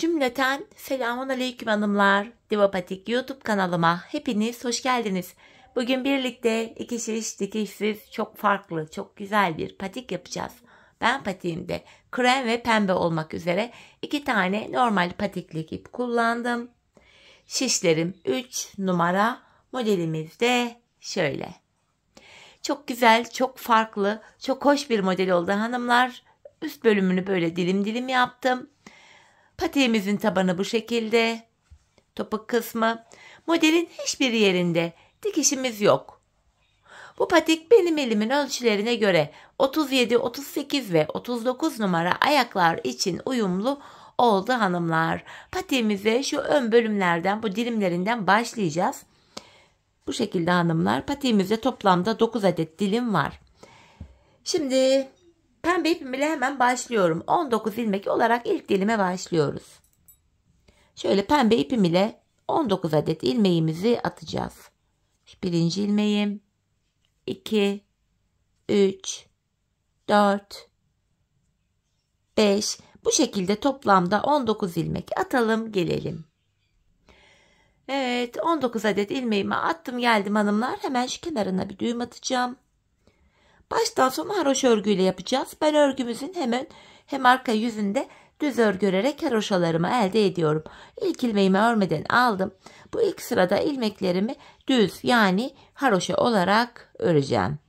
Cümleten selamun aleyküm hanımlar. Divapatik YouTube kanalıma hepiniz hoş geldiniz. Bugün birlikte iki şiş dikişsiz çok farklı, çok güzel bir patik yapacağız. Ben patiğimde krem ve pembe olmak üzere iki tane normal patiklik ip kullandım. Şişlerim 3 numara, modelimiz de şöyle. Çok güzel, çok farklı, çok hoş bir model oldu hanımlar. Üst bölümünü böyle dilim dilim yaptım. Patiğimizin tabanı bu şekilde. Topuk kısmı. Modelin hiçbir yerinde dikişimiz yok. Bu patik benim elimin ölçülerine göre 37, 38 ve 39 numara ayaklar için uyumlu oldu hanımlar. Patiğimize şu ön bölümlerden, bu dilimlerinden başlayacağız. Bu şekilde hanımlar. Patiğimizde toplamda 9 adet dilim var. Şimdi pembe ipim ile hemen başlıyorum. 19 ilmek olarak ilk dilime başlıyoruz. Şöyle pembe ipim ile 19 adet ilmeğimizi atacağız. Birinci ilmeğim, 2, 3, 4, 5. Bu şekilde toplamda 19 ilmek atalım gelelim. Evet, 19 adet ilmeğimi attım geldim hanımlar. Hemen şu kenarına bir düğüm atacağım. Baştan sona haroşa örgüyle yapacağız. Ben örgümüzün hem arka yüzünde düz örgü örerek haroşalarımı elde ediyorum. İlk ilmeğimi örmeden aldım. Bu ilk sırada ilmeklerimi düz yani haroşa olarak öreceğim.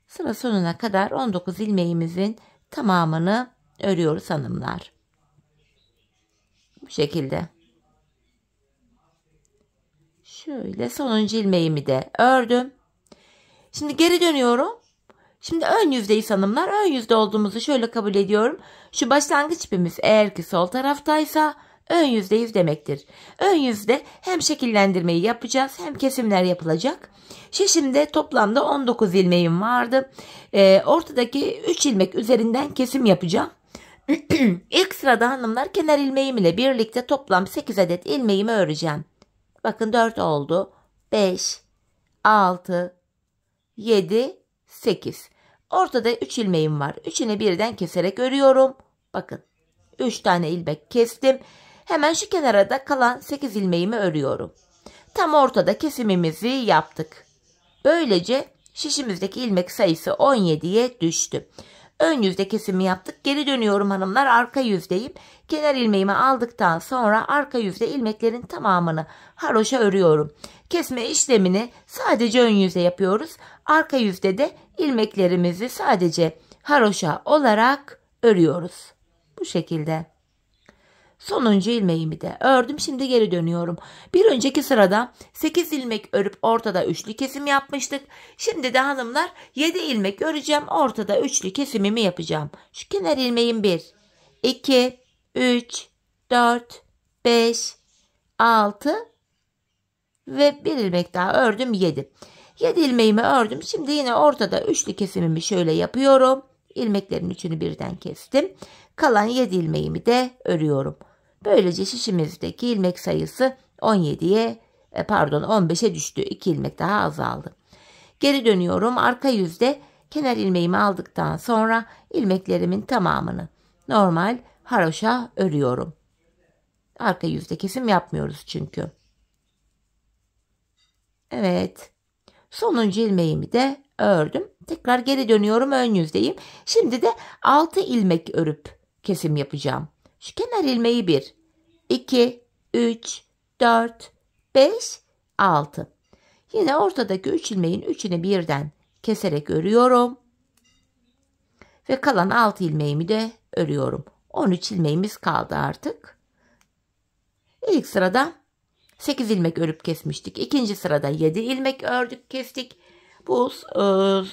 Sıra sonuna kadar 19 ilmeğimizin tamamını örüyoruz hanımlar. Bu şekilde. Şöyle sonuncu ilmeğimi de ördüm. Şimdi geri dönüyorum. Şimdi ön yüzdeyiz hanımlar. Ön yüzde olduğumuzu şöyle kabul ediyorum. Şu başlangıç ipimiz eğer ki sol taraftaysa ön yüzdeyiz demektir. Ön yüzde hem şekillendirmeyi yapacağız hem kesimler yapılacak. Şişimde toplamda 19 ilmeğim vardı. Ortadaki 3 ilmek üzerinden kesim yapacağım. İlk sırada hanımlar kenar ilmeğim ile birlikte toplam 8 adet ilmeğimi öreceğim. Bakın 4 oldu. 5, 6, 7, 8. Ortada 3 ilmeğim var. Üçünü birden keserek örüyorum. Bakın 3 tane ilmek kestim. Hemen şu kenara da kalan 8 ilmeğimi örüyorum. Tam ortada kesimimizi yaptık. Böylece şişimizdeki ilmek sayısı 17'ye düştü. Ön yüzde kesimi yaptık. Geri dönüyorum hanımlar. Arka yüzdeyim. Kenar ilmeğimi aldıktan sonra arka yüzde ilmeklerin tamamını haroşa örüyorum. Kesme işlemini sadece ön yüzde yapıyoruz. Arka yüzde de ilmeklerimizi sadece haroşa olarak örüyoruz. Bu şekilde. Sonuncu ilmeğimi de ördüm. Şimdi geri dönüyorum. Bir önceki sırada 8 ilmek örüp ortada üçlü kesim yapmıştık. Şimdi de hanımlar 7 ilmek öreceğim. Ortada üçlü kesimimi yapacağım. Şu kenar ilmeğim 1, 2, 3, 4, 5, 6 ve bir ilmek daha ördüm 7. 7 ilmeğimi ördüm. Şimdi yine ortada üçlü kesimimi şöyle yapıyorum. İlmeklerin üçünü birden kestim. Kalan 7 ilmeğimi de örüyorum. Böylece şişimizdeki ilmek sayısı 15'e düştü. 2 ilmek daha azaldı. Geri dönüyorum. Arka yüzde kenar ilmeğimi aldıktan sonra ilmeklerimin tamamını normal haroşa örüyorum. Arka yüzde kesim yapmıyoruz çünkü. Evet. Sonuncu ilmeğimi de ördüm. Tekrar geri dönüyorum. Ön yüzdeyim. Şimdi de 6 ilmek örüp kesim yapacağım. Şu kenar ilmeği 1, 2, 3, 4, 5, 6. Yine ortadaki 3 ilmeğin üçünü birden keserek örüyorum. Ve kalan 6 ilmeğimi de örüyorum. 13 ilmeğimiz kaldı artık. İlk sırada 8 ilmek örüp kesmiştik. İkinci sırada 7 ilmek ördük, kestik. Bu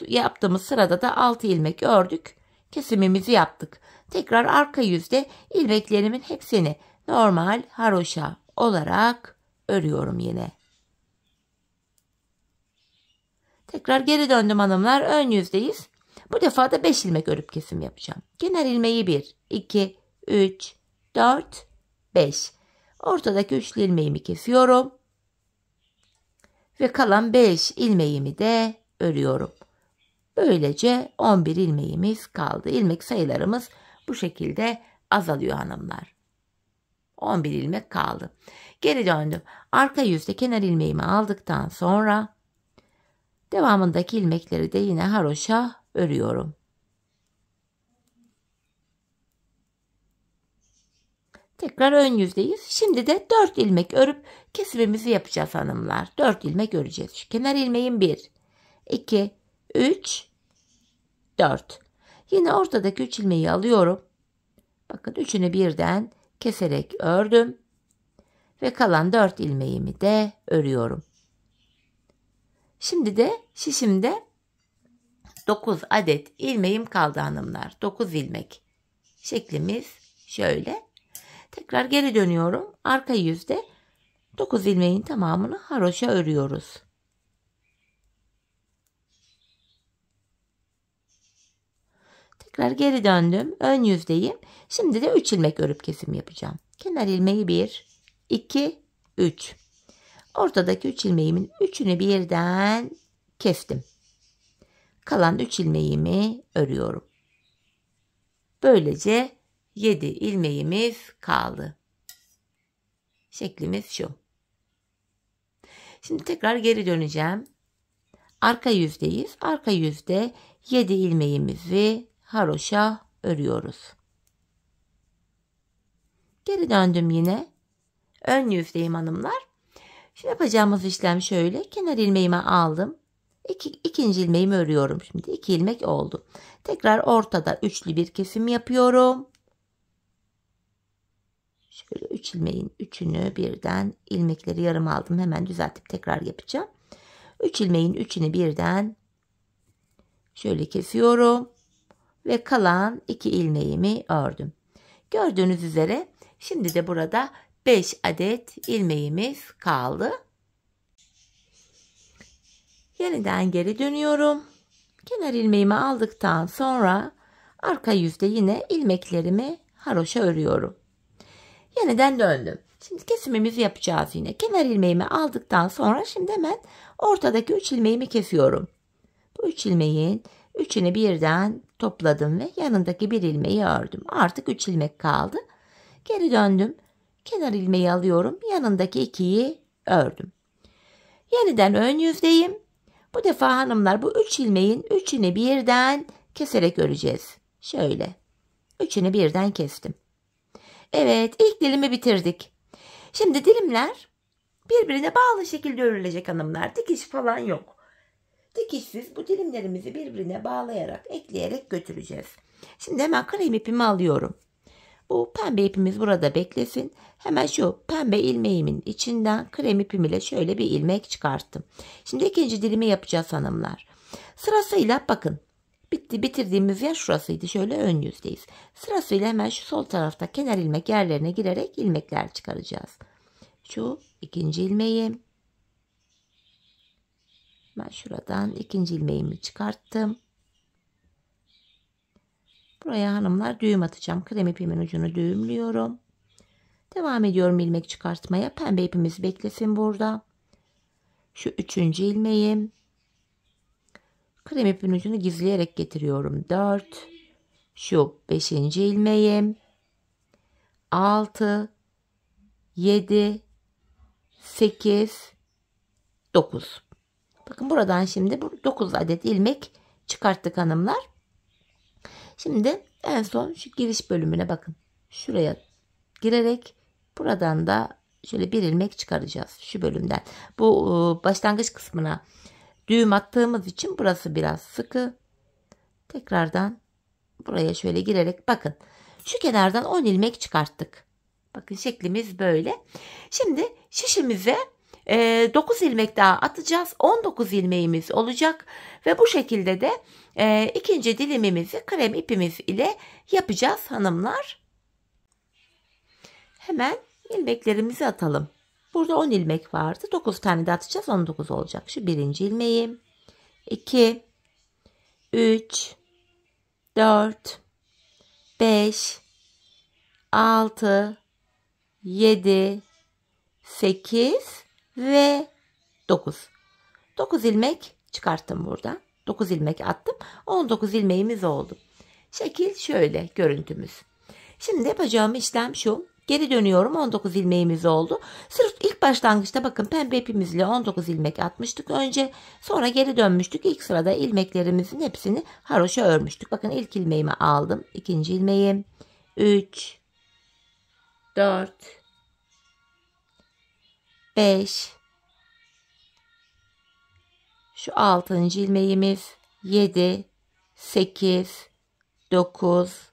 yaptığımız sırada da 6 ilmek ördük. Kesimimizi yaptık. Tekrar arka yüzde ilmeklerimin hepsini normal haroşa olarak örüyorum yine. Tekrar geri döndüm hanımlar. Ön yüzdeyiz. Bu defa da 5 ilmek örüp kesim yapacağım. Kenar ilmeği 1, 2, 3, 4, 5. Ortadaki üçlü ilmeğimi kesiyorum. Ve kalan 5 ilmeğimi de örüyorum. Böylece 11 ilmeğimiz kaldı. İlmek sayılarımız bu şekilde azalıyor hanımlar. 11 ilmek kaldı. Geri döndüm. Arka yüzde kenar ilmeğimi aldıktan sonra devamındaki ilmekleri de yine haroşa örüyorum. Tekrar ön yüzdeyiz. Şimdi de 4 ilmek örüp kesimimizi yapacağız hanımlar. 4 ilmek öreceğiz. Şu kenar ilmeğim 1, 2, 3, 4. Yine ortadaki 3 ilmeği alıyorum. Bakın üçünü birden keserek ördüm. Ve kalan 4 ilmeğimi de örüyorum. Şimdi de şişimde 9 adet ilmeğim kaldı hanımlar. 9 ilmek. Şeklimiz şöyle. Tekrar geri dönüyorum. Arka yüzde 9 ilmeğin tamamını haroşa örüyoruz. Tekrar geri döndüm. Ön yüzdeyim. Şimdi de 3 ilmek örüp kesim yapacağım. Kenar ilmeği 1, 2, 3. Ortadaki 3 ilmeğimin 3'ünü birden kestim. Kalan 3 ilmeğimi örüyorum. Böylece 7 ilmeğimiz kaldı. Şeklimiz şu. Şimdi tekrar geri döneceğim. Arka yüzdeyiz. Arka yüzde 7 ilmeğimizi haroşa örüyoruz. Geri döndüm yine. Ön yüzdeyim hanımlar. Şimdi yapacağımız işlem şöyle. Kenar ilmeğimi aldım. İkinci ilmeğimi örüyorum. Şimdi 2 ilmek oldu. Tekrar ortada üçlü bir kesim yapıyorum. Şöyle 3 ilmeğin 3'ünü birden ilmekleri yarım aldım. Hemen düzeltip tekrar yapacağım. 3 ilmeğin 3'ünü birden şöyle kesiyorum. Ve kalan 2 ilmeğimi ördüm. Gördüğünüz üzere şimdi de burada 5 adet ilmeğimiz kaldı. Yeniden geri dönüyorum. Kenar ilmeğimi aldıktan sonra arka yüzde yine ilmeklerimi haroşa örüyorum. Yeniden döndüm. Şimdi kesimimizi yapacağız yine. Kenar ilmeğimi aldıktan sonra şimdi hemen ortadaki 3 ilmeğimi kesiyorum. Bu 3 ilmeğin 3'ünü birden topladım ve yanındaki bir ilmeği ördüm. Artık 3 ilmek kaldı. Geri döndüm. Kenar ilmeği alıyorum. Yanındaki 2'yi ördüm. Yeniden ön yüzdeyim. Bu defa hanımlar bu 3 ilmeğin 3'ünü birden keserek öreceğiz. Şöyle. 3'ünü birden kestim. Evet, ilk dilimi bitirdik. Şimdi dilimler birbirine bağlı şekilde örülecek hanımlar. Dikiş falan yok. Dikişsiz bu dilimlerimizi birbirine bağlayarak, ekleyerek götüreceğiz. Şimdi hemen krem ipimi alıyorum. Bu pembe ipimiz burada beklesin. Hemen şu pembe ilmeğimin içinden krem ipim ile şöyle bir ilmek çıkarttım. Şimdi ikinci dilimi yapacağız hanımlar. Sırasıyla bakın. Bitirdiğimiz yer şurasıydı. Şöyle ön yüzdeyiz. Sırasıyla hemen şu sol tarafta kenar ilmek yerlerine girerek ilmekler çıkaracağız. Şu ikinci ilmeğim. Ben şuradan ikinci ilmeğimi çıkarttım. Buraya hanımlar düğüm atacağım. Krem ipimin ucunu düğümlüyorum. Devam ediyorum ilmek çıkartmaya. Pembe ipimiz beklesin burada. Şu üçüncü ilmeğim. Krem ipin ucunu gizleyerek getiriyorum. 4. Şu 5. ilmeğim. 6. 7. 8. 9. Bakın buradan şimdi 9 adet ilmek çıkarttık hanımlar. Şimdi en son şu giriş bölümüne bakın. Şuraya girerek buradan da şöyle bir ilmek çıkaracağız şu bölümden. Bu başlangıç kısmına düğüm attığımız için burası biraz sıkı. Tekrardan buraya şöyle girerek bakın. Şu kenardan 10 ilmek çıkarttık. Bakın şeklimiz böyle. Şimdi şişimize 9 ilmek daha atacağız. 19 ilmeğimiz olacak. Ve bu şekilde de ikinci dilimimizi krem ipimiz ile yapacağız hanımlar. Hemen ilmeklerimizi atalım. Burada 10 ilmek vardı. 9 tane de atacağız. 19 olacak. Şu birinci ilmeğim. 2, 3, 4, 5, 6, 7, 8 ve 9. 9 ilmek çıkarttım burada. 9 ilmek attım. 19 ilmeğimiz oldu. Şekil şöyle görüntümüz. Şimdi yapacağım işlem şu. Geri dönüyorum. 19 ilmeğimiz oldu. Sırf ilk başlangıçta bakın pembe ipimizle 19 ilmek atmıştık önce. Sonra geri dönmüştük. İlk sırada ilmeklerimizin hepsini haroşa örmüştük. Bakın ilk ilmeğimi aldım. İkinci ilmeğim. 3, 4, 5. Şu 6. ilmeğimiz. 7, 8, 9,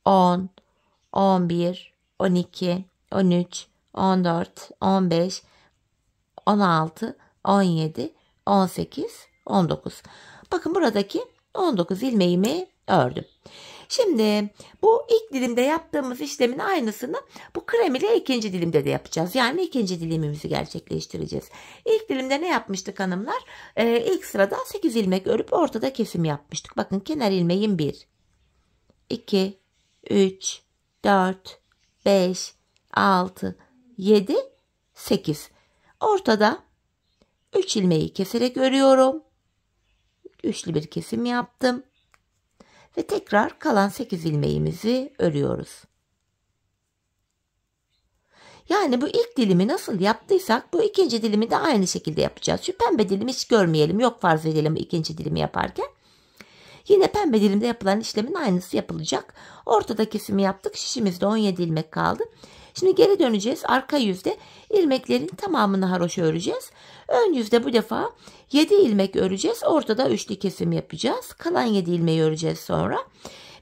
10, 11, 12, 13, 14, 15, 16, 17, 18, 19. Bakın buradaki 19 ilmeğimi ördüm. Şimdi bu ilk dilimde yaptığımız işlemin aynısını bu krem ile ikinci dilimde de yapacağız. Yani ikinci dilimimizi gerçekleştireceğiz. İlk dilimde ne yapmıştık hanımlar? İlk sırada 8 ilmek örüp ortada kesim yapmıştık. Bakın kenar ilmeğim 1, 2, 3, 4, 5, 6, 7, 8. Ortada 3 ilmeği keserek örüyorum. Üçlü bir kesim yaptım. Ve tekrar kalan 8 ilmeğimizi örüyoruz. Yani bu ilk dilimi nasıl yaptıysak bu ikinci dilimi de aynı şekilde yapacağız. Şu pembe dilimi hiç görmeyelim. Yok farz edelim ikinci dilimi yaparken. Yine pembe dilimde yapılan işlemin aynısı yapılacak. Ortada kesimi yaptık. Şişimizde 17 ilmek kaldı. Şimdi geri döneceğiz. Arka yüzde ilmeklerin tamamını haroşa öreceğiz. Ön yüzde bu defa 7 ilmek öreceğiz. Ortada üçlü kesim yapacağız. Kalan 7 ilmeği öreceğiz sonra.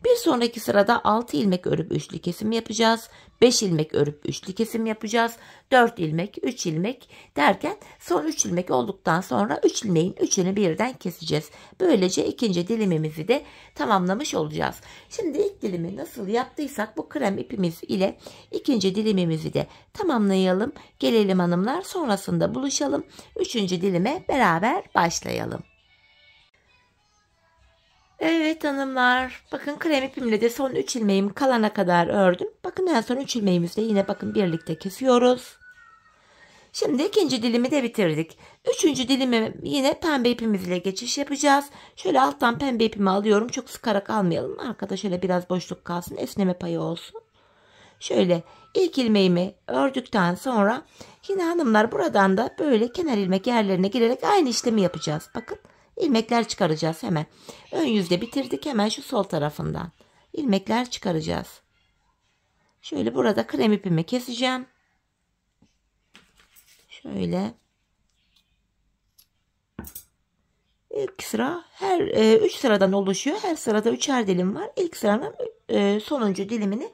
Bir sonraki sırada 6 ilmek örüp üçlü kesim yapacağız. 5 ilmek örüp üçlü kesim yapacağız. 4 ilmek, 3 ilmek derken son 3 ilmek olduktan sonra 3 ilmeğin 3'ünü birden keseceğiz. Böylece ikinci dilimimizi de tamamlamış olacağız. Şimdi ilk dilimi nasıl yaptıysak bu krem ipimiz ile ikinci dilimimizi de tamamlayalım. Gelelim hanımlar, sonrasında buluşalım. Üçüncü dilime beraber başlayalım. Evet hanımlar, bakın krem ipimle de son 3 ilmeğim kalana kadar ördüm. Bakın en son 3 ilmeğimizde yine bakın birlikte kesiyoruz. Şimdi ikinci dilimi de bitirdik. Üçüncü dilimi yine pembe ipimizle geçiş yapacağız. Şöyle alttan pembe ipimi alıyorum. Çok sıkarak almayalım. Arkada şöyle biraz boşluk kalsın. Esneme payı olsun. Şöyle ilk ilmeğimi ördükten sonra yine hanımlar buradan da böyle kenar ilmek yerlerine girerek aynı işlemi yapacağız. Bakın. İlmekler çıkaracağız hemen. Ön yüzde bitirdik, hemen şu sol tarafından ilmekler çıkaracağız. Şöyle burada krem ipimi keseceğim. Şöyle. İlk sıra her 3 sıradan oluşuyor. Her sırada 3'er dilim var. İlk sıranın sonuncu dilimini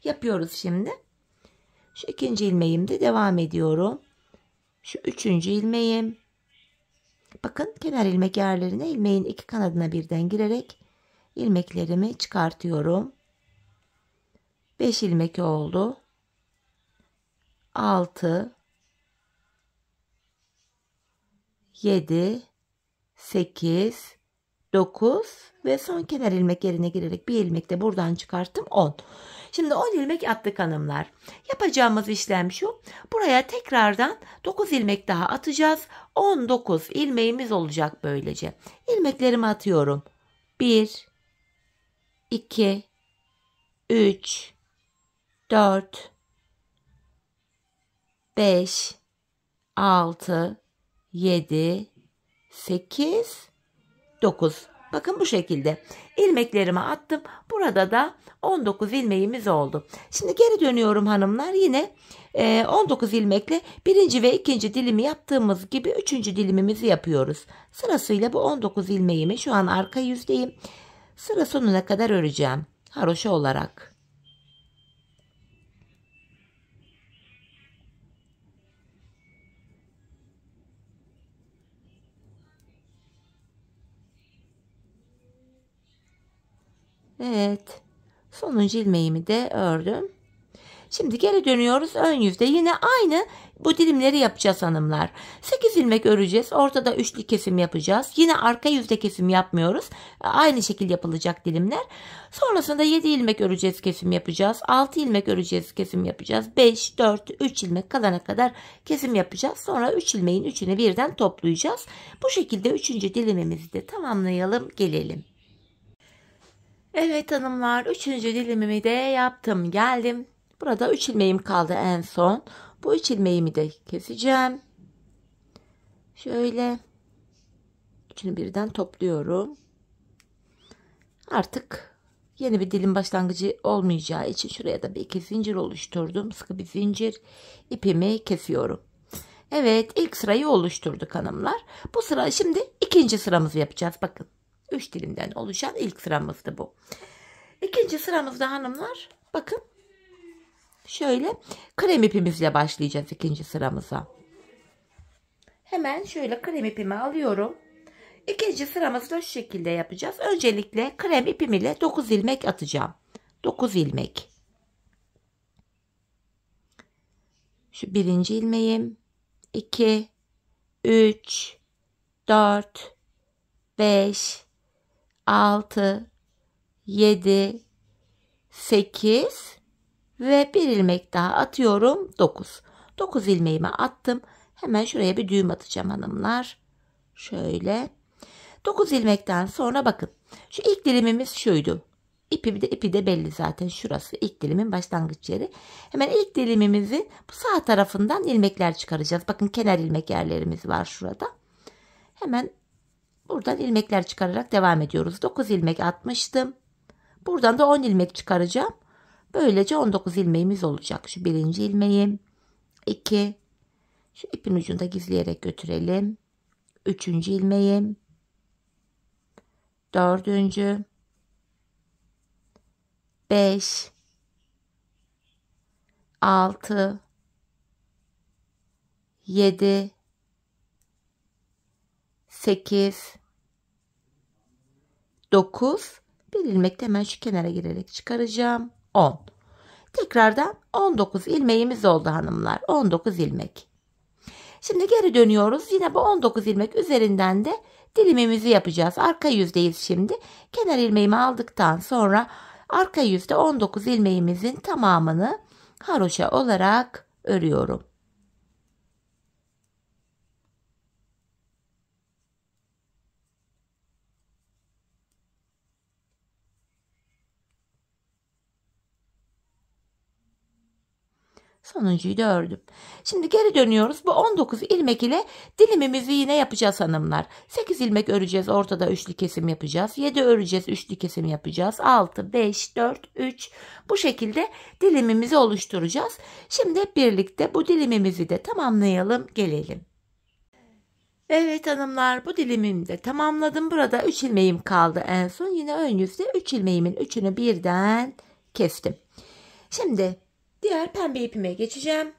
yapıyoruz şimdi. Şu ikinci ilmeğimde devam ediyorum. Şu üçüncü ilmeğim. Bakın kenar ilmek yerlerine ilmeğin iki kanadına birden girerek ilmeklerimi çıkartıyorum. 5 ilmek oldu. 6, 7, 8, 9 ve son kenar ilmek yerine girerek bir ilmek de buradan çıkarttım, 10. Şimdi 10 ilmek attık hanımlar. Yapacağımız işlem şu. Buraya tekrardan 9 ilmek daha atacağız. 19 ilmeğimiz olacak böylece. İlmeklerimi atıyorum. 1, 2, 3, 4, 5, 6, 7, 8, 9. Bakın bu şekilde ilmeklerimi attım. Burada da 19 ilmeğimiz oldu. Şimdi geri dönüyorum hanımlar. Yine 19 ilmekle birinci ve ikinci dilimi yaptığımız gibi üçüncü dilimimizi yapıyoruz. Sırasıyla bu 19 ilmeğimi şu an arka yüzdeyim. Sıra sonuna kadar öreceğim. Haroşa olarak. Evet. Sonuncu ilmeğimi de ördüm. Şimdi geri dönüyoruz. Ön yüzde yine aynı bu dilimleri yapacağız hanımlar. 8 ilmek öreceğiz. Ortada üçlü kesim yapacağız. Yine arka yüzde kesim yapmıyoruz. Aynı şekil yapılacak dilimler. Sonrasında 7 ilmek öreceğiz, kesim yapacağız. 6 ilmek öreceğiz, kesim yapacağız. 5, 4, 3 ilmek kalana kadar kesim yapacağız. Sonra 3 ilmeğin üçünü birden toplayacağız. Bu şekilde 3. dilimimizi de tamamlayalım, gelelim. Evet hanımlar, 3. dilimimi de yaptım. Geldim. Burada 3 ilmeğim kaldı en son. Bu 3 ilmeğimi de keseceğim. Şöyle üçünü birden topluyorum. Artık yeni bir dilim başlangıcı olmayacağı için şuraya da bir iki zincir oluşturdum. Sıkı bir zincir. İpimi kesiyorum. Evet, ilk sırayı oluşturduk hanımlar. Bu sıra şimdi ikinci sıramızı yapacağız. Bakın 3 dilimden oluşan ilk sıramızdı bu. İkinci sıramızda hanımlar bakın şöyle krem ipimizle başlayacağız ikinci sıramıza. Hemen şöyle krem ipimi alıyorum. İkinci sıramızda şu şekilde yapacağız. Öncelikle krem ipim ile 9 ilmek atacağım. 9 ilmek. Şu birinci ilmeğim. 2, 3, 4, 5, 6, 7, 8 ve bir ilmek daha atıyorum. 9. 9 ilmeğimi attım. Hemen şuraya bir düğüm atacağım hanımlar. Şöyle. 9 ilmekten sonra bakın. Şu ilk dilimimiz şuydu. İpi de belli zaten. Şurası ilk dilimin başlangıç yeri. Hemen ilk dilimimizin bu sağ tarafından ilmekler çıkaracağız. Bakın kenar ilmek yerlerimiz var şurada. Hemen buradan ilmekler çıkararak devam ediyoruz. 9 ilmek atmıştım. Buradan da 10 ilmek çıkaracağım. Böylece 19 ilmeğimiz olacak. Şu birinci ilmeğim. 2. Şu ipin ucunda gizleyerek götürelim. Üçüncü ilmeğim. Dördüncü. 5. 6. 7. 8. 9. Bir ilmek de hemen şu kenara girerek çıkaracağım. 10. Tekrardan 19 ilmeğimiz oldu hanımlar. 19 ilmek. Şimdi geri dönüyoruz. Yine bu 19 ilmek üzerinden de dilimimizi yapacağız. Arka yüzdeyiz şimdi. Kenar ilmeğimi aldıktan sonra arka yüzde 19 ilmeğimizin tamamını haroşa olarak örüyorum. Sonuncuyu da ördüm. Şimdi geri dönüyoruz. Bu 19 ilmek ile dilimimizi yine yapacağız hanımlar. 8 ilmek öreceğiz. Ortada üçlü kesim yapacağız. 7 öreceğiz. Üçlü kesim yapacağız. 6, 5, 4, 3. Bu şekilde dilimimizi oluşturacağız. Şimdi hep birlikte bu dilimimizi de tamamlayalım. Gelelim. Evet hanımlar, bu dilimimi de tamamladım. Burada 3 ilmeğim kaldı en son. Yine ön yüzde 3 ilmeğimin 3'ünü birden kestim. Şimdi diğer pembe ipime geçeceğim.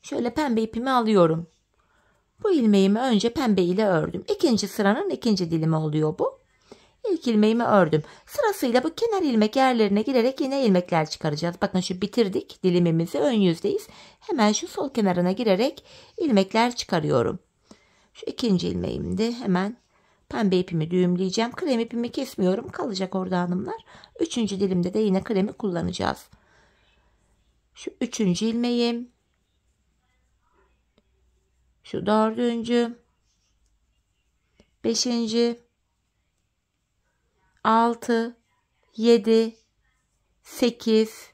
Şöyle pembe ipimi alıyorum. Bu ilmeğimi önce pembe ile ördüm. İkinci sıranın ikinci dilimi oluyor bu. İlk ilmeğimi ördüm. Sırasıyla bu kenar ilmek yerlerine girerek yine ilmekler çıkaracağız. Bakın şu bitirdik dilimimizi, ön yüzdeyiz. Hemen şu sol kenarına girerek ilmekler çıkarıyorum. Şu ikinci ilmeğimde hemen pembe ipimi düğümleyeceğim. Krem ipimi kesmiyorum. Kalacak orada hanımlar. Üçüncü dilimde de yine kremi kullanacağız. Şu üçüncü ilmeğim. Şu dördüncü. Beşinci. 6. 7. 8.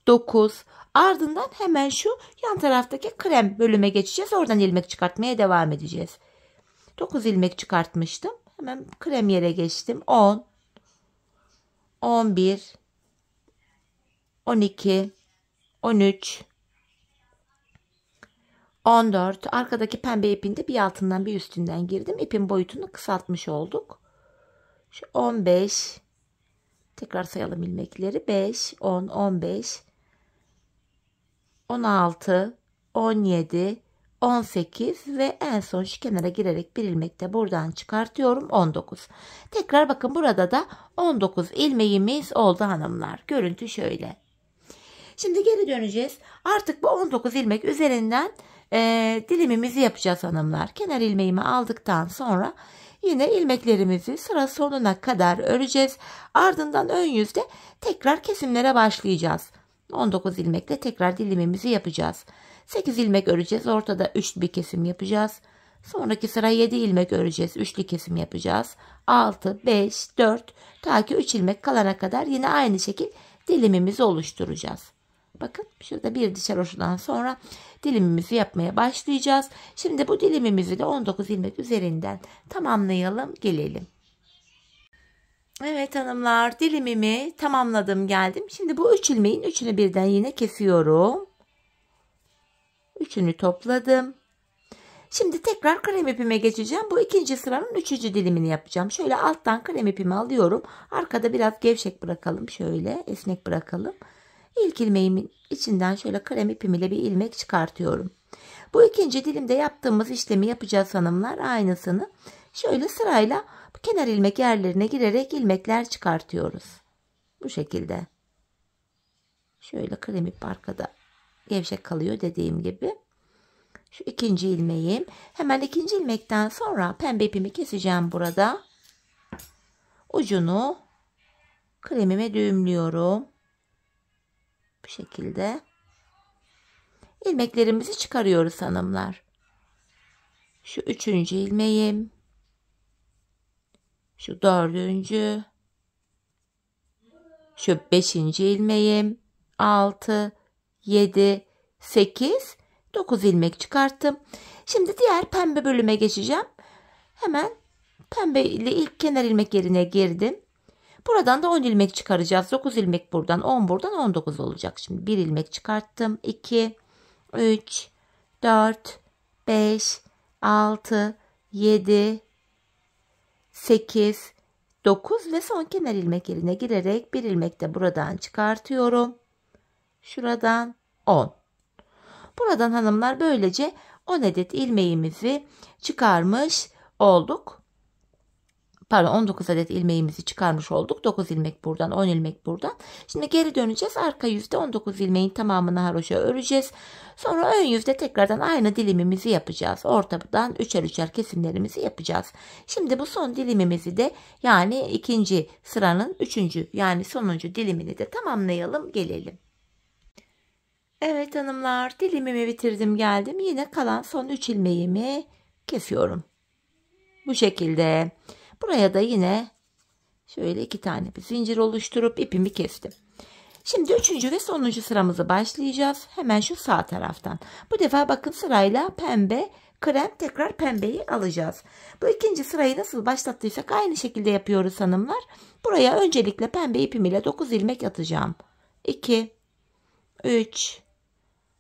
9. Ardından hemen şu yan taraftaki krem bölüme geçeceğiz. Oradan ilmek çıkartmaya devam edeceğiz. 9 ilmek çıkartmıştım. Hemen krem yere geçtim. 10. 11. 12. 13. 14. Arkadaki pembe ipinde bir altından bir üstünden girdim. İpin boyutunu kısaltmış olduk. Şu 15. Tekrar sayalım ilmekleri. 5, 10, 15, 16, 17, 18 ve en son şu kenara girerek bir ilmek de buradan çıkartıyorum. 19. Tekrar bakın burada da 19 ilmeğimiz oldu hanımlar. Görüntü şöyle. Şimdi geri döneceğiz. Artık bu 19 ilmek üzerinden dilimimizi yapacağız hanımlar. Kenar ilmeğimi aldıktan sonra yine ilmeklerimizi sıra sonuna kadar öreceğiz. Ardından ön yüzde tekrar kesimlere başlayacağız. 19 ilmekle tekrar dilimimizi yapacağız. 8 ilmek öreceğiz. Ortada üçlü bir kesim yapacağız. Sonraki sıra 7 ilmek öreceğiz. Üçlü kesim yapacağız. 6, 5, 4 ta ki 3 ilmek kalana kadar yine aynı şekil dilimimizi oluşturacağız. Bakın şurada bir dişer hoşundan sonra dilimimizi yapmaya başlayacağız. Şimdi bu dilimimizi de 19 ilmek üzerinden tamamlayalım gelelim. Evet hanımlar, dilimimi tamamladım geldim. Şimdi bu 3 ilmeğin üçünü birden yine kesiyorum. Üçünü topladım. Şimdi tekrar krem ipime geçeceğim. Bu ikinci sıranın 3. dilimini yapacağım. Şöyle alttan krem ipimi alıyorum. Arkada biraz gevşek bırakalım. Şöyle esnek bırakalım. İlk ilmeğimin içinden şöyle krem ipim ile bir ilmek çıkartıyorum. Bu ikinci dilimde yaptığımız işlemi yapacağız hanımlar. Aynısını şöyle sırayla kenar ilmek yerlerine girerek ilmekler çıkartıyoruz. Bu şekilde. Şöyle krem ip arkada gevşek kalıyor dediğim gibi. Şu ikinci ilmeğim. Hemen ikinci ilmekten sonra pembe ipimi keseceğim burada. Ucunu kremime düğümlüyorum. Bu şekilde. İlmeklerimizi çıkarıyoruz hanımlar. Şu üçüncü ilmeğim. Şu dördüncü. Şu beşinci ilmeğim. 6, 7, 8, 9 ilmek çıkarttım. Şimdi diğer pembe bölüme geçeceğim. Hemen pembe ile ilk kenar ilmek yerine girdim. Buradan da 10 ilmek çıkaracağız. 9 ilmek buradan, 10 buradan, 19 olacak. Şimdi 1 ilmek çıkarttım. 2, 3, 4, 5, 6, 7, 8, 9 ve son kenar ilmek yerine girerek 1 ilmek de buradan çıkartıyorum. Şuradan 10. Buradan hanımlar böylece 10 adet ilmeğimizi çıkarmış olduk. Pardon, 19 adet ilmeğimizi çıkarmış olduk. 9 ilmek buradan, 10 ilmek buradan. Şimdi geri döneceğiz. Arka yüzde 19 ilmeğin tamamını haroşa öreceğiz. Sonra ön yüzde tekrardan aynı dilimimizi yapacağız. Ortadan üçer üçer kesimlerimizi yapacağız. Şimdi bu son dilimimizi de yani ikinci sıranın üçüncü yani sonuncu dilimini de tamamlayalım gelelim. Evet hanımlar, dilimimi bitirdim geldim. Yine kalan son 3 ilmeğimi kesiyorum. Bu şekilde. Buraya da yine şöyle 2 tane bir zincir oluşturup ipimi kestim. Şimdi 3. ve sonuncu sıramızı başlayacağız. Hemen şu sağ taraftan. Bu defa bakın sırayla pembe, krem, tekrar pembeyi alacağız. Bu ikinci sırayı nasıl başlattıysak aynı şekilde yapıyoruz hanımlar. Buraya öncelikle pembe ipim ile 9 ilmek atacağım. 2, 3,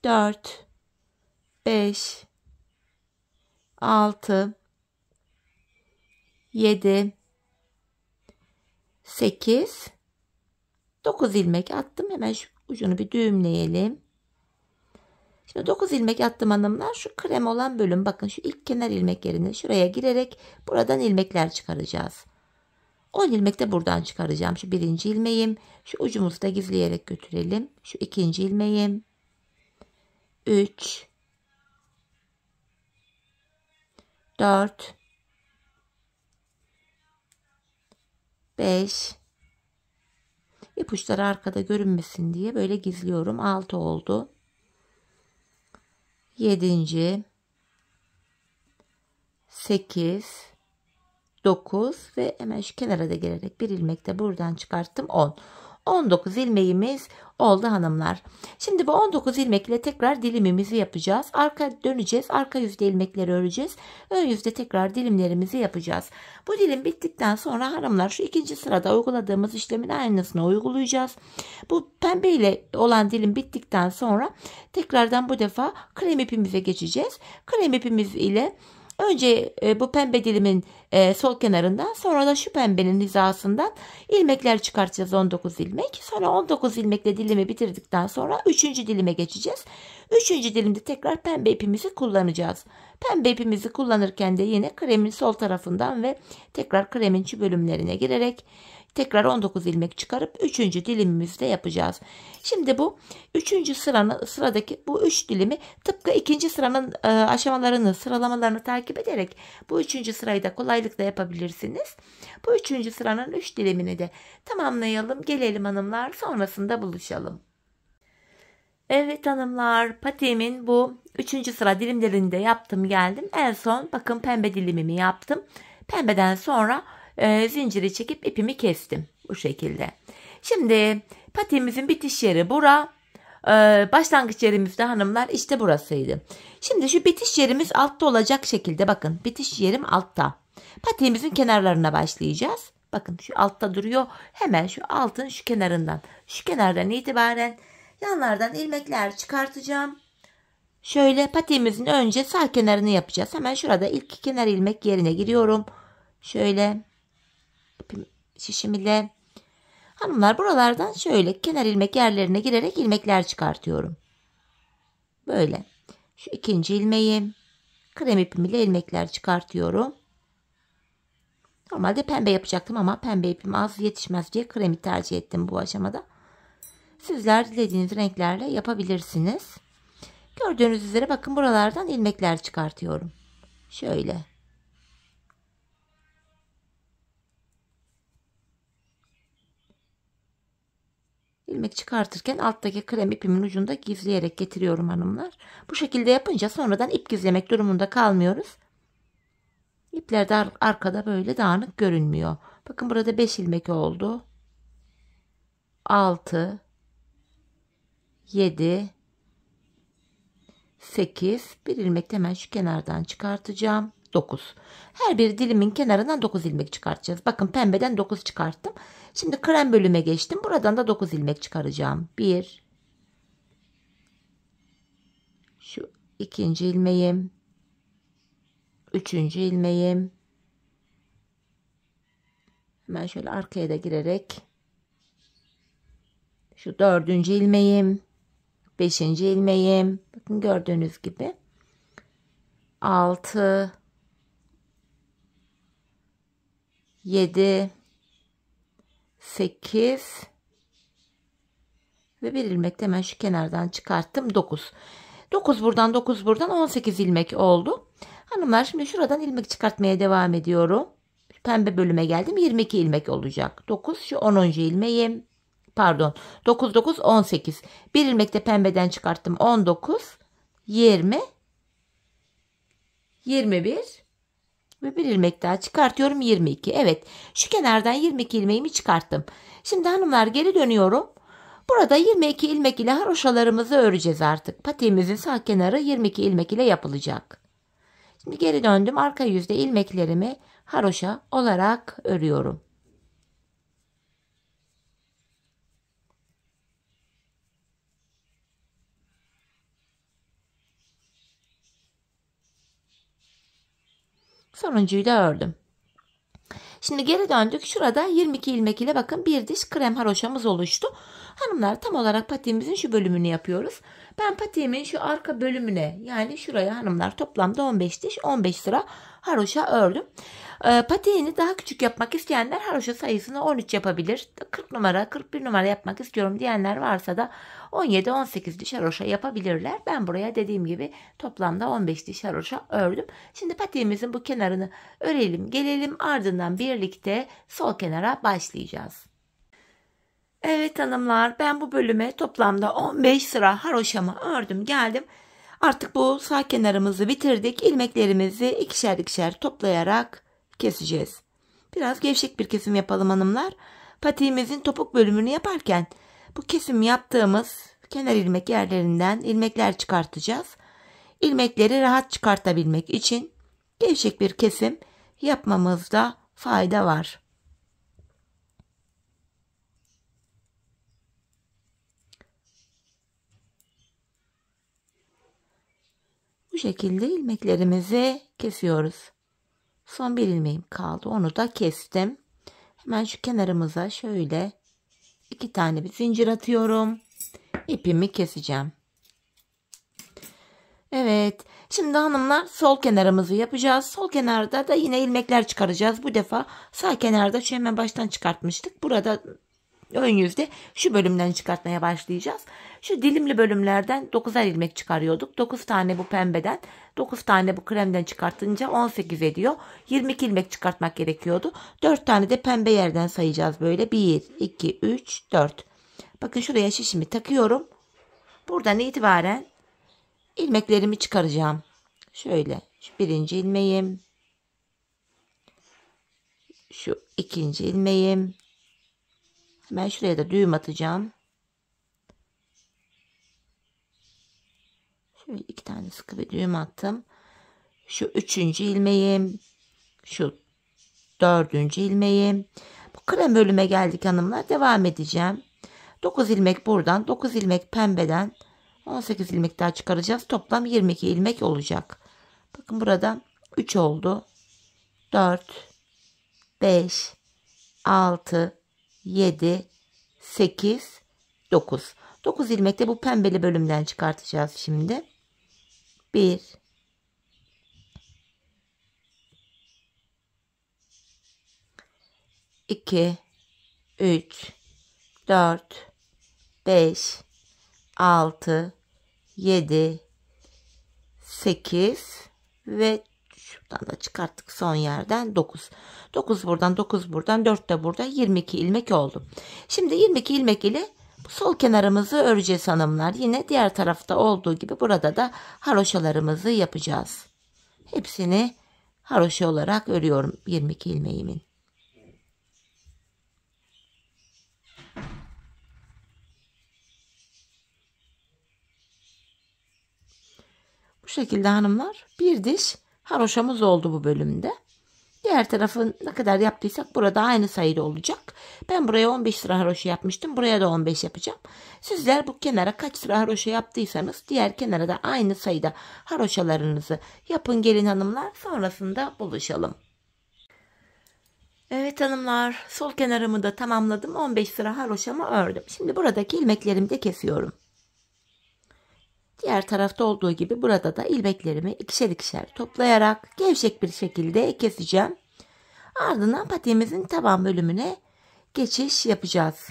4, 5, 6, 7, 8, 9 ilmek attım. Hemen şu ucunu bir düğümleyelim. Şimdi 9 ilmek attım hanımlar. Şu krem olan bölüm bakın şu ilk kenar ilmek yerine şuraya girerek buradan ilmekler çıkaracağız. 10 ilmek de buradan çıkaracağım. Şu birinci ilmeğim. Şu ucumuzu da gizleyerek götürelim. Şu ikinci ilmeğim. 3, 4, 5, ipuçları arkada görünmesin diye böyle gizliyorum. 6 oldu. 7. 8, 9 ve hemen şu kenara da gelerek bir ilmek de buradan çıkarttım. 10. 19 ilmeğimiz oldu hanımlar. Şimdi bu 19 ilmek ile tekrar dilimimizi yapacağız. Arka döneceğiz. Arka yüzde ilmekleri öreceğiz. Ön yüzde tekrar dilimlerimizi yapacağız. Bu dilim bittikten sonra hanımlar şu ikinci sırada uyguladığımız işlemin aynısını uygulayacağız. Bu pembe ile olan dilim bittikten sonra tekrardan bu defa krem ipimize geçeceğiz. Krem ipimiz ile önce bu pembe dilimin sol kenarından sonra da şu pembenin hizasından ilmekler çıkartacağız 19 ilmek. Sonra 19 ilmekle dilimi bitirdikten sonra 3. dilime geçeceğiz. 3. dilimde tekrar pembe ipimizi kullanacağız. Pembe ipimizi kullanırken de yine kremin sol tarafından ve tekrar kremin şu bölümlerine girerek tekrar 19 ilmek çıkarıp 3. dilimimizi de yapacağız. Şimdi bu 3. sıradaki bu 3 dilimi tıpkı 2. sıranın aşamalarını, sıralamalarını takip ederek bu 3. sırayı da kolaylıkla yapabilirsiniz. Bu 3. sıranın 3 dilimini de tamamlayalım. Gelelim hanımlar, sonrasında buluşalım. Evet hanımlar, patiğimin bu 3. sıra dilimlerinde yaptım geldim. En son bakın pembe dilimimi yaptım. Pembeden sonra zinciri çekip ipimi kestim bu şekilde. Şimdi patiğimizin bitiş yeri bura. Başlangıç yerimiz de hanımlar işte burasıydı. Şimdi şu bitiş yerimiz altta olacak şekilde bakın bitiş yerim altta. Patiğimizin kenarlarına başlayacağız. Bakın şu altta duruyor. Hemen şu altın şu kenarından. Şu kenardan itibaren yanlardan ilmekler çıkartacağım. Şöyle patiğimizin önce sağ kenarını yapacağız. Hemen şurada ilk kenar ilmek yerine giriyorum. Şöyle şişim ile. Hanımlar buralardan şöyle kenar ilmek yerlerine girerek ilmekler çıkartıyorum. Böyle. Şu ikinci ilmeğim. Krem ipim ile ilmekler çıkartıyorum. Normalde pembe yapacaktım ama pembe ipim az yetişmez diye kremi tercih ettim bu aşamada. Sizler dilediğiniz renklerle yapabilirsiniz. Gördüğünüz üzere bakın buralardan ilmekler çıkartıyorum. Şöyle. İlmek çıkartırken alttaki krem ipimin ucunda gizleyerek getiriyorum hanımlar. Bu şekilde yapınca sonradan ip gizlemek durumunda kalmıyoruz. İpler de arkada böyle dağınık görünmüyor. Bakın burada 5 ilmek oldu. 6 7 8 bir ilmek de hemen şu kenardan çıkartacağım. 9. Her bir dilimin kenarından 9 ilmek çıkartacağız. Bakın pembeden 9 çıkarttım. Şimdi krem bölüme geçtim. Buradan da 9 ilmek çıkaracağım. 1 şu ikinci ilmeğim, üçüncü ilmeğim, hemen şöyle arkaya da girerek şu dördüncü ilmeğim, beşinci ilmeğim, bakın gördüğünüz gibi 6 7 8 ve bir ilmek de hemen şu kenardan çıkarttım. 9 buradan 9 buradan 18 ilmek oldu. Hanımlar şimdi şuradan ilmek çıkartmaya devam ediyorum. Pembe bölüme geldim. 22 ilmek olacak. 9 şu 10. ilmeğim. Pardon. 9 9 18. Bir ilmek de pembeden çıkarttım. 19 20 21 ve bir ilmek daha çıkartıyorum. 22. Evet. Şu kenardan 22 ilmeğimi çıkarttım. Şimdi hanımlar geri dönüyorum. Burada 22 ilmek ile haroşalarımızı öreceğiz artık. Patiğimizin sağ kenarı 22 ilmek ile yapılacak. Şimdi geri döndüm. Arka yüzde ilmeklerimi haroşa olarak örüyorum. Sonuncuyu da ördüm. Şimdi geri döndük. Şurada 22 ilmek ile bakın bir diş krem haroşamız oluştu. Hanımlar tam olarak patiğimizin şu bölümünü yapıyoruz. Ben patiğimin şu arka bölümüne yani şuraya hanımlar toplamda 15 diş 15 sıra haroşa ördüm. Patiğini daha küçük yapmak isteyenler haroşa sayısını 13 yapabilir. 40 numara 41 numara yapmak istiyorum diyenler varsa da 17-18 diş haroşa yapabilirler. Ben buraya dediğim gibi toplamda 15 diş haroşa ördüm. Şimdi patiğimizin bu kenarını örelim gelelim ardından birlikte sol kenara başlayacağız. Evet hanımlar ben bu bölüme toplamda 15 sıra haroşamı ördüm geldim. Artık bu sağ kenarımızı bitirdik. İlmeklerimizi ikişer ikişer toplayarak keseceğiz. Biraz gevşek bir kesim yapalım hanımlar. Patiğimizin topuk bölümünü yaparken bu kesim yaptığımız kenar ilmek yerlerinden ilmekler çıkartacağız. İlmekleri rahat çıkartabilmek için gevşek bir kesim yapmamızda fayda var. Bu şekilde ilmeklerimizi kesiyoruz. Son bir ilmeğim kaldı. Onu da kestim. Hemen şu kenarımıza şöyle 2 tane bir zincir atıyorum. İpimi keseceğim. Evet. Şimdi hanımlar sol kenarımızı yapacağız. Sol kenarda da yine ilmekler çıkaracağız. Bu defa sağ kenarda şu hemen baştan çıkartmıştık. Burada ön yüzde şu bölümden çıkartmaya başlayacağız. Şu dilimli bölümlerden 9'ar ilmek çıkarıyorduk. 9 tane bu pembeden, 9 tane bu kremden çıkartınca 18 ediyor. 22 ilmek çıkartmak gerekiyordu. 4 tane de pembe yerden sayacağız böyle. 1, 2, 3, 4. Bakın şuraya şişimi takıyorum. buradan itibaren ilmeklerimi çıkaracağım. Şöyle şu birinci ilmeğim, şu ikinci ilmeğim. Hemen şuraya da düğüm atacağım. Şöyle 2 tane sıkı bir düğüm attım. Şu üçüncü ilmeğim, şu dördüncü ilmeğim. Bu krem bölüme geldik hanımlar. Devam edeceğim. 9 ilmek buradan, 9 ilmek pembeden, 18 ilmek daha çıkaracağız. Toplam 22 ilmek olacak. Bakın burada 3 oldu. 4, 5, 6, 7, 8, 9. 9 ilmek de bu pembeli bölümden çıkartacağız şimdi. 1, 2, 3, 4, 5, 6, 7, 8 ve şuradan da çıkarttık son yerden 9. 9 buradan, 9 buradan, 4 de burada, 22 ilmek oldu. Şimdi 22 ilmek ile bu sol kenarımızı öreceğiz hanımlar. Yine diğer tarafta olduğu gibi burada da haroşalarımızı yapacağız. Hepsini haroşa olarak örüyorum 22 ilmeğimin. Bu şekilde hanımlar bir diş haroşamız oldu bu bölümde. Diğer tarafı ne kadar yaptıysak burada aynı sayıda olacak. Ben buraya 15 sıra haroşa yapmıştım. Buraya da 15 yapacağım. Sizler bu kenara kaç sıra haroşa yaptıysanız diğer kenara da aynı sayıda haroşalarınızı yapın gelin hanımlar. Sonrasında buluşalım. Evet hanımlar, sol kenarımı da tamamladım. 15 sıra haroşamı ördüm. Şimdi buradaki ilmeklerimi de kesiyorum. Diğer tarafta olduğu gibi burada da ilmeklerimi ikişer ikişer toplayarak gevşek bir şekilde keseceğim. Ardından patiğimizin taban bölümüne geçiş yapacağız.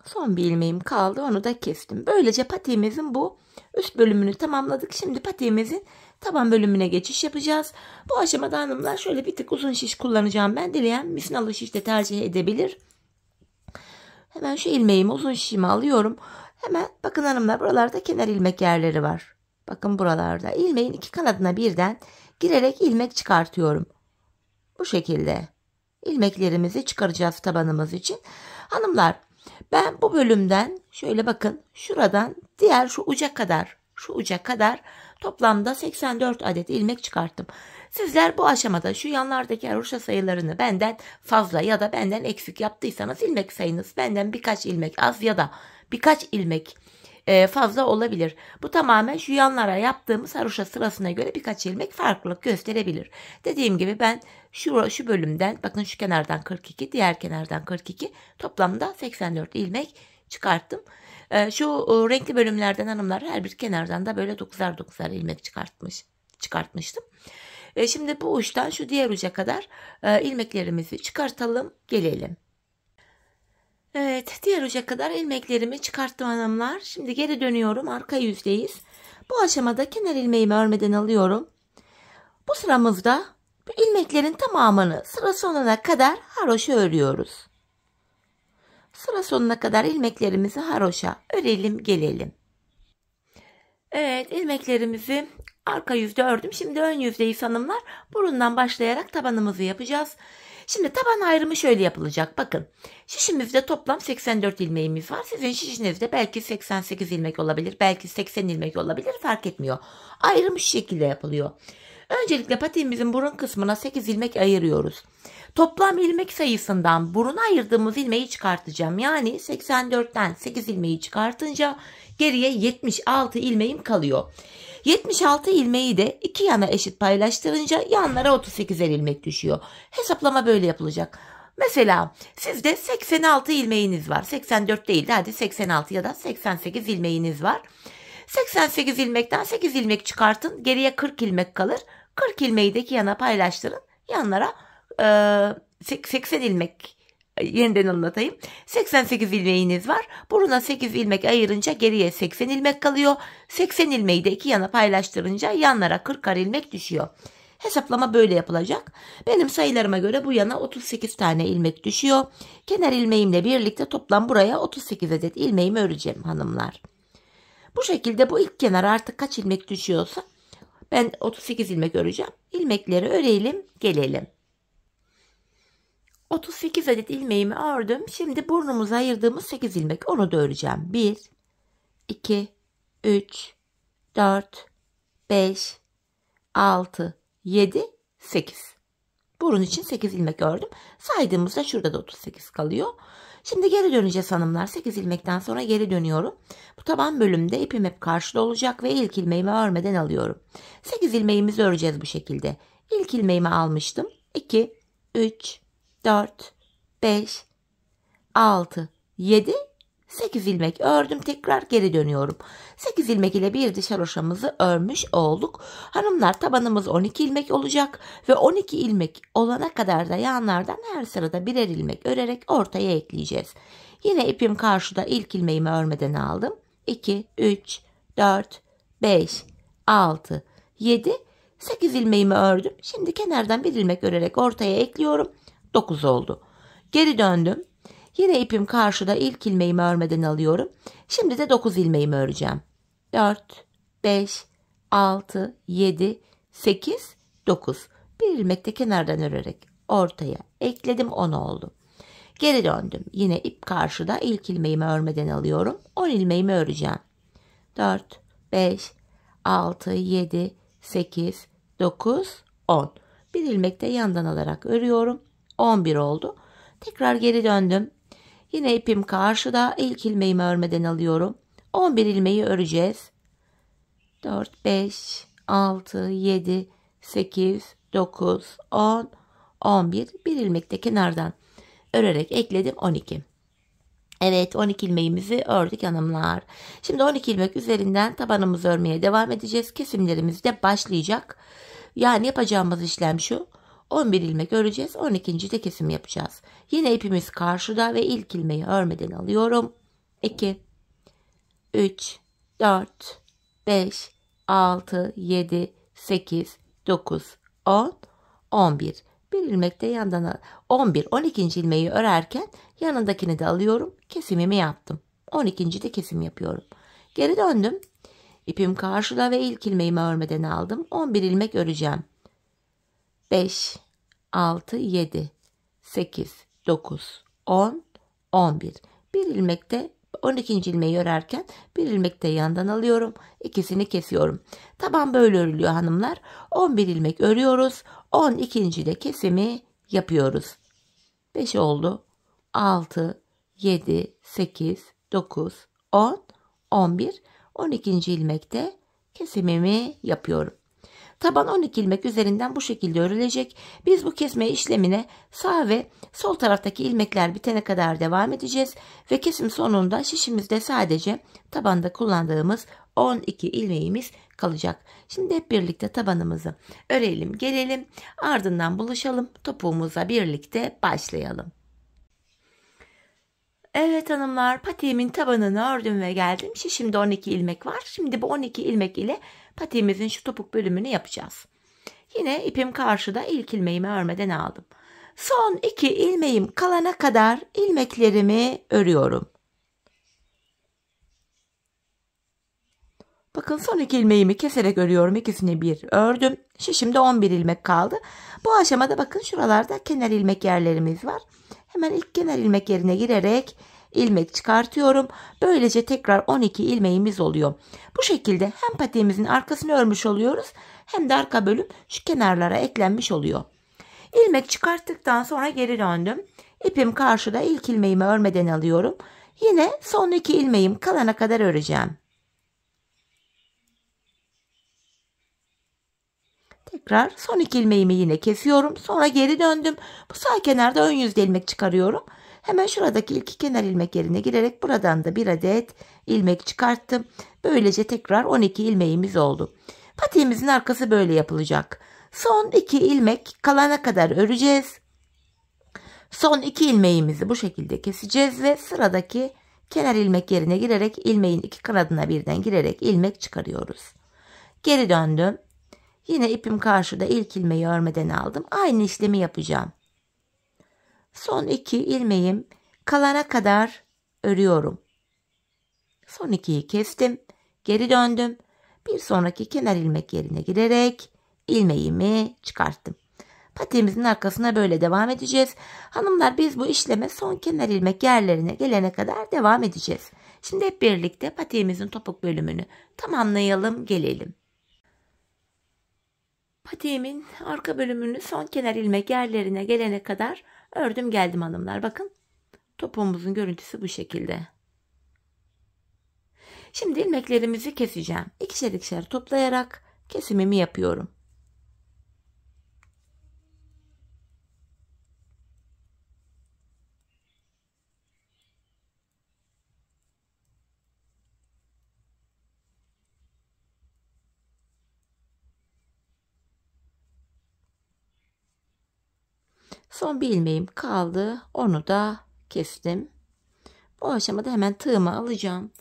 Son bir ilmeğim kaldı, onu da kestim. Böylece patiğimizin bu üst bölümünü tamamladık. Şimdi patiğimizin taban bölümüne geçiş yapacağız. Bu aşamada hanımlar şöyle bir tık uzun şiş kullanacağım ben. Dileyen misinalı şiş de tercih edebilir. Hemen şu ilmeğimi, uzun şişimi alıyorum. Hemen bakın hanımlar, buralarda kenar ilmek yerleri var. Bakın buralarda ilmeğin iki kanadına birden girerek ilmek çıkartıyorum. Bu şekilde ilmeklerimizi çıkaracağız tabanımız için. Hanımlar, ben bu bölümden şöyle bakın şuradan diğer şu uca kadar toplamda 84 adet ilmek çıkarttım. Sizler bu aşamada şu yanlardaki haroşa sayılarını benden fazla ya da benden eksik yaptıysanız ilmek sayınız benden birkaç ilmek az ya da birkaç ilmek fazla olabilir. Bu tamamen şu yanlara yaptığımız haroşa sırasına göre birkaç ilmek farklılık gösterebilir. Dediğim gibi ben şu bölümden bakın şu kenardan 42, diğer kenardan 42, toplamda 84 ilmek çıkarttım. Şu renkli bölümlerden hanımlar her bir kenardan da böyle 9'ar ilmek çıkartmıştım. Şimdi bu uçtan şu diğer uca kadar ilmeklerimizi çıkartalım gelelim. Evet, diğer uca kadar ilmeklerimi çıkarttım hanımlar. Şimdi geri dönüyorum, arka yüzdeyiz. Bu aşamada kenar ilmeğimi örmeden alıyorum. Bu sıramızda bu ilmeklerin tamamını sıra sonuna kadar haroşa örüyoruz. Sıra sonuna kadar ilmeklerimizi haroşa örelim gelelim. Evet, ilmeklerimizi arka yüzde ördüm. Şimdi ön yüzdeyiz hanımlar. Burundan başlayarak tabanımızı yapacağız. Şimdi taban ayrımı şöyle yapılacak. Bakın, şişimizde toplam 84 ilmeğimiz var. Sizin şişinizde belki 88 ilmek olabilir, belki 80 ilmek olabilir, fark etmiyor. Ayrım şu şekilde yapılıyor. Öncelikle patiğimizin burun kısmına 8 ilmek ayırıyoruz. Toplam ilmek sayısından buruna ayırdığımız ilmeği çıkartacağım. Yani 84'ten 8 ilmeği çıkartınca geriye 76 ilmeğim kalıyor. 76 ilmeği de iki yana eşit paylaştırınca yanlara 38'er ilmek düşüyor. Hesaplama böyle yapılacak. Mesela sizde 86 ilmeğiniz var. 84 değil de hadi 86 ya da 88 ilmeğiniz var. 88 ilmekten 8 ilmek çıkartın. Geriye 40 ilmek kalır. 40 ilmeği de iki yana paylaştırın. Yanlara 80 ilmek, yeniden anlatayım. 88 ilmeğiniz var. Buruna 8 ilmek ayırınca geriye 80 ilmek kalıyor. 80 ilmeği de iki yana paylaştırınca yanlara 40'ar ilmek düşüyor. Hesaplama böyle yapılacak. Benim sayılarıma göre bu yana 38 tane ilmek düşüyor. Kenar ilmeğimle birlikte toplam buraya 38 adet ilmeğimi öreceğim hanımlar. Bu şekilde bu ilk kenar artık kaç ilmek düşüyorsa ben 38 ilmek öreceğim. İlmekleri örelim, gelelim. 38 adet ilmeğimi ördüm. Şimdi burnumuza ayırdığımız 8 ilmek, onu da öreceğim. 1, 2, 3, 4, 5, 6, 7, 8. Burun için 8 ilmek ördüm. Saydığımızda şurada da 38 kalıyor. Şimdi geri döneceğiz hanımlar. 8 ilmekten sonra geri dönüyorum. Bu taban bölümde ipim hep karşıda olacak ve ilk ilmeğimi örmeden alıyorum. 8 ilmeğimizi öreceğiz bu şekilde. İlk ilmeğimi almıştım. 2, 3, 4, 5, 6, 7, 8 ilmek ördüm. Tekrar geri dönüyorum. 8 ilmek ile bir diş haroşamızı örmüş olduk. Hanımlar, tabanımız 12 ilmek olacak ve 12 ilmek olana kadar da yanlardan her sırada birer ilmek örerek ortaya ekleyeceğiz. Yine ipim karşıda, ilk ilmeğimi örmeden aldım. 2, 3, 4, 5, 6, 7, 8 ilmeğimi ördüm. Şimdi kenardan bir ilmek örerek ortaya ekliyorum. 9 oldu. Geri döndüm. Yine ipim karşıda, ilk ilmeğimi örmeden alıyorum. Şimdi de 9 ilmeğimi öreceğim. 4, 5, 6, 7, 8, 9. Bir ilmek de kenardan örerek ortaya ekledim, 10 oldu. Geri döndüm. Yine ip karşıda, ilk ilmeğimi örmeden alıyorum. 10 ilmeğimi öreceğim. 4, 5, 6, 7, 8, 9, 10. Bir ilmek de yandan alarak örüyorum. 11 oldu. Tekrar geri döndüm. Yine ipim karşıda, ilk ilmeğimi örmeden alıyorum. 11 ilmeği öreceğiz. 4, 5, 6, 7, 8, 9, 10, 11. Bir ilmek de kenardan örerek ekledim, 12. Evet, 12 ilmeğimizi ördük hanımlar. Şimdi 12 ilmek üzerinden tabanımızı örmeye devam edeceğiz. Kesimlerimiz de başlayacak. Yani yapacağımız işlem şu. 11 ilmek öreceğiz. 12. de kesim yapacağız. Yine ipimiz karşıda ve ilk ilmeği örmeden alıyorum. 2, 3, 4, 5, 6, 7, 8, 9, 10, 11. Bir ilmek de yandan 11, 12. ilmeği örerken yanındakini de alıyorum. Kesimimi yaptım. 12. de kesim yapıyorum. Geri döndüm. İpim karşıda ve ilk ilmeğimi örmeden aldım. 11 ilmek öreceğim. 5, 6, 7, 8, 9, 10, 11. Bir ilmek de 12. ilmeği örerken bir ilmek de yandan alıyorum. İkisini kesiyorum. Taban böyle örülüyor hanımlar. 11 ilmek örüyoruz. 12. de kesimi yapıyoruz. 5 oldu. 6, 7, 8, 9, 10, 11. 12. ilmekte kesimimi yapıyorum. Taban 12 ilmek üzerinden bu şekilde örülecek. Biz bu kesme işlemine sağ ve sol taraftaki ilmekler bitene kadar devam edeceğiz. Ve kesim sonunda şişimizde sadece tabanda kullandığımız 12 ilmeğimiz kalacak. Şimdi hep birlikte tabanımızı örelim, gelelim. Ardından buluşalım. Topuğumuza birlikte başlayalım. Evet hanımlar, patiğimin tabanını ördüm ve geldim. Şişimde 12 ilmek var. Şimdi bu 12 ilmek ile patiğimizin şu topuk bölümünü yapacağız. Yine ipim karşıda, ilk ilmeğimi örmeden aldım. Son 2 ilmeğim kalana kadar ilmeklerimi örüyorum. Bakın, son 2 ilmeğimi keserek örüyorum. İkisini bir ördüm. Şişimde 11 ilmek kaldı. Bu aşamada bakın, şuralarda kenar ilmek yerlerimiz var. Hemen ilk kenar ilmek yerine girerek ilmek çıkartıyorum. Böylece tekrar 12 ilmeğimiz oluyor. Bu şekilde hem patiğimizin arkasını örmüş oluyoruz hem de arka bölüm şu kenarlara eklenmiş oluyor. İlmek çıkarttıktan sonra geri döndüm. İpim karşıda, ilk ilmeğimi örmeden alıyorum. Yine son 2 ilmeğim kalana kadar öreceğim. Tekrar son 2 ilmeğimi yine kesiyorum. Sonra geri döndüm. Bu sağ kenarda ön yüzde ilmek çıkarıyorum. Hemen şuradaki ilk kenar ilmek yerine girerek buradan da bir adet ilmek çıkarttım. Böylece tekrar 12 ilmeğimiz oldu. Patiğimizin arkası böyle yapılacak. Son 2 ilmek kalana kadar öreceğiz. Son 2 ilmeğimizi bu şekilde keseceğiz ve sıradaki kenar ilmek yerine girerek ilmeğin 2 kanadına birden girerek ilmek çıkarıyoruz. Geri döndüm. Yine ipim karşıda, ilk ilmeği örmeden aldım. Aynı işlemi yapacağım. Son 2 ilmeğim kalana kadar örüyorum. Son 2'yi kestim. Geri döndüm. Bir sonraki kenar ilmek yerine girerek ilmeğimi çıkarttım. Patiğimizin arkasına böyle devam edeceğiz. Hanımlar, biz bu işleme son kenar ilmek yerlerine gelene kadar devam edeceğiz. Şimdi hep birlikte patiğimizin topuk bölümünü tamamlayalım, gelelim. Patiğimin arka bölümünü son kenar ilmek yerlerine gelene kadar ördüm geldim hanımlar. Bakın, topuğumuzun görüntüsü bu şekilde. Şimdi ilmeklerimizi keseceğim. İkişer ikişer toplayarak kesimimi yapıyorum. Son bir ilmeğim kaldı. Onu da kestim. Bu aşamada hemen tığımı alacağım.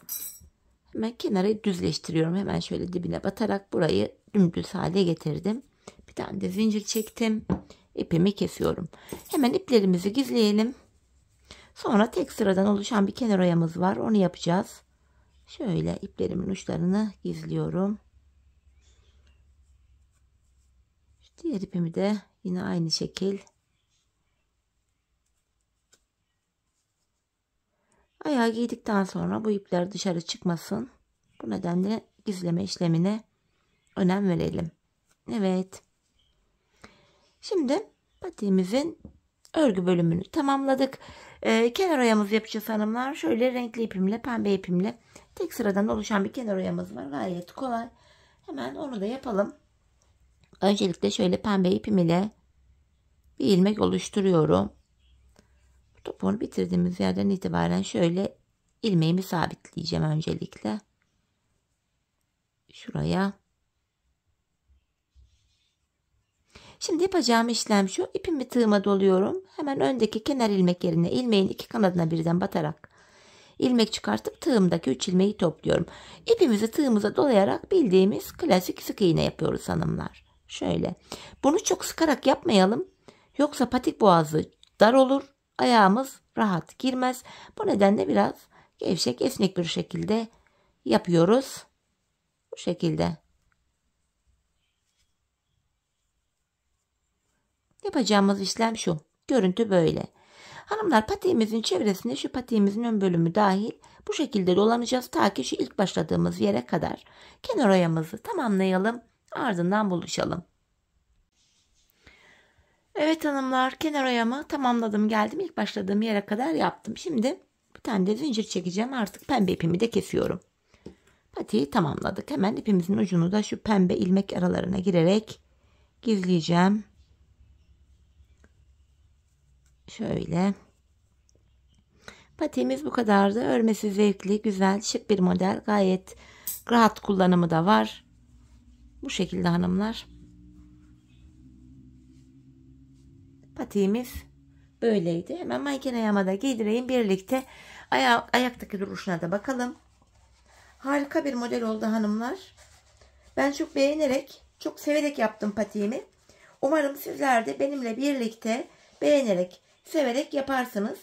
Hemen kenarı düzleştiriyorum. Hemen şöyle dibine batarak burayı dümdüz hale getirdim. Bir tane de zincir çektim. İpimi kesiyorum. Hemen iplerimizi gizleyelim. Sonra tek sıradan oluşan bir kenar oyamız var. Onu yapacağız. Şöyle iplerimin uçlarını gizliyorum. Diğer ipimi de yine aynı şekil. Ayağı giydikten sonra bu ipler dışarı çıkmasın. Bu nedenle gizleme işlemine önem verelim. Evet. Şimdi patiğimizin örgü bölümünü tamamladık. Kenar oyamızı yapacağız hanımlar. Şöyle renkli ipimle, pembe ipimle tek sıradan oluşan bir kenar oyamız var. Gayet kolay. Hemen onu da yapalım. Öncelikle şöyle pembe ipim ile bir ilmek oluşturuyorum. Topuğunu bitirdiğimiz yerden itibaren şöyle ilmeğimi sabitleyeceğim öncelikle. Şuraya. Şimdi yapacağım işlem şu. İpimi tığıma doluyorum. Hemen öndeki kenar ilmek yerine ilmeğin 2 kanadına birden batarak ilmek çıkartıp tığımdaki 3 ilmeği topluyorum. İpimizi tığımıza dolayarak bildiğimiz klasik sık iğne yapıyoruz hanımlar. Şöyle. Bunu çok sıkarak yapmayalım. Yoksa patik boğazı dar olur. Ayağımız rahat girmez. Bu nedenle biraz gevşek, esnek bir şekilde yapıyoruz. Bu şekilde. Yapacağımız işlem şu. Görüntü böyle. Hanımlar, patiğimizin çevresinde şu patiğimizin ön bölümü dahil bu şekilde dolanacağız. Ta ki şu ilk başladığımız yere kadar kenar oyamızı tamamlayalım. Ardından buluşalım. Evet hanımlar, kenar oyamı tamamladım, geldim. İlk başladığım yere kadar yaptım. Şimdi bir tane de zincir çekeceğim. Artık pembe ipimi de kesiyorum. Patiği tamamladık. Hemen ipimizin ucunu da şu pembe ilmek aralarına girerek gizleyeceğim. Şöyle. Patiğimiz bu kadardı. Örmesi zevkli, güzel, şık bir model. Gayet rahat kullanımı da var. Bu şekilde hanımlar. Patiğimiz böyleydi. Hemen manken ayağıma da giydireyim. Birlikte ayaktaki duruşuna da bakalım. Harika bir model oldu hanımlar. Ben çok beğenerek, çok severek yaptım patiğimi. Umarım sizler de benimle birlikte beğenerek, severek yaparsınız.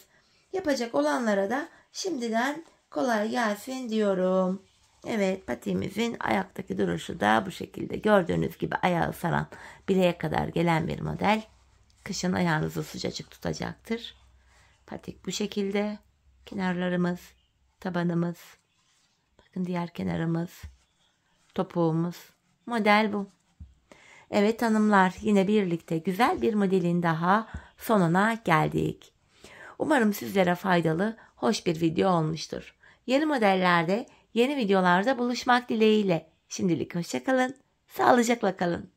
Yapacak olanlara da şimdiden kolay gelsin diyorum. Evet, patiğimizin ayaktaki duruşu da bu şekilde. Gördüğünüz gibi ayağı saran, bileğe kadar gelen bir model. Kışın ayağınızı sıcacık tutacaktır. Patik bu şekilde. Kenarlarımız, tabanımız, bakın diğer kenarımız, topuğumuz. Model bu. Evet hanımlar, yine birlikte güzel bir modelin daha sonuna geldik. Umarım sizlere faydalı, hoş bir video olmuştur. Yeni modellerde, yeni videolarda buluşmak dileğiyle. Şimdilik hoşça kalın, sağlıcakla kalın.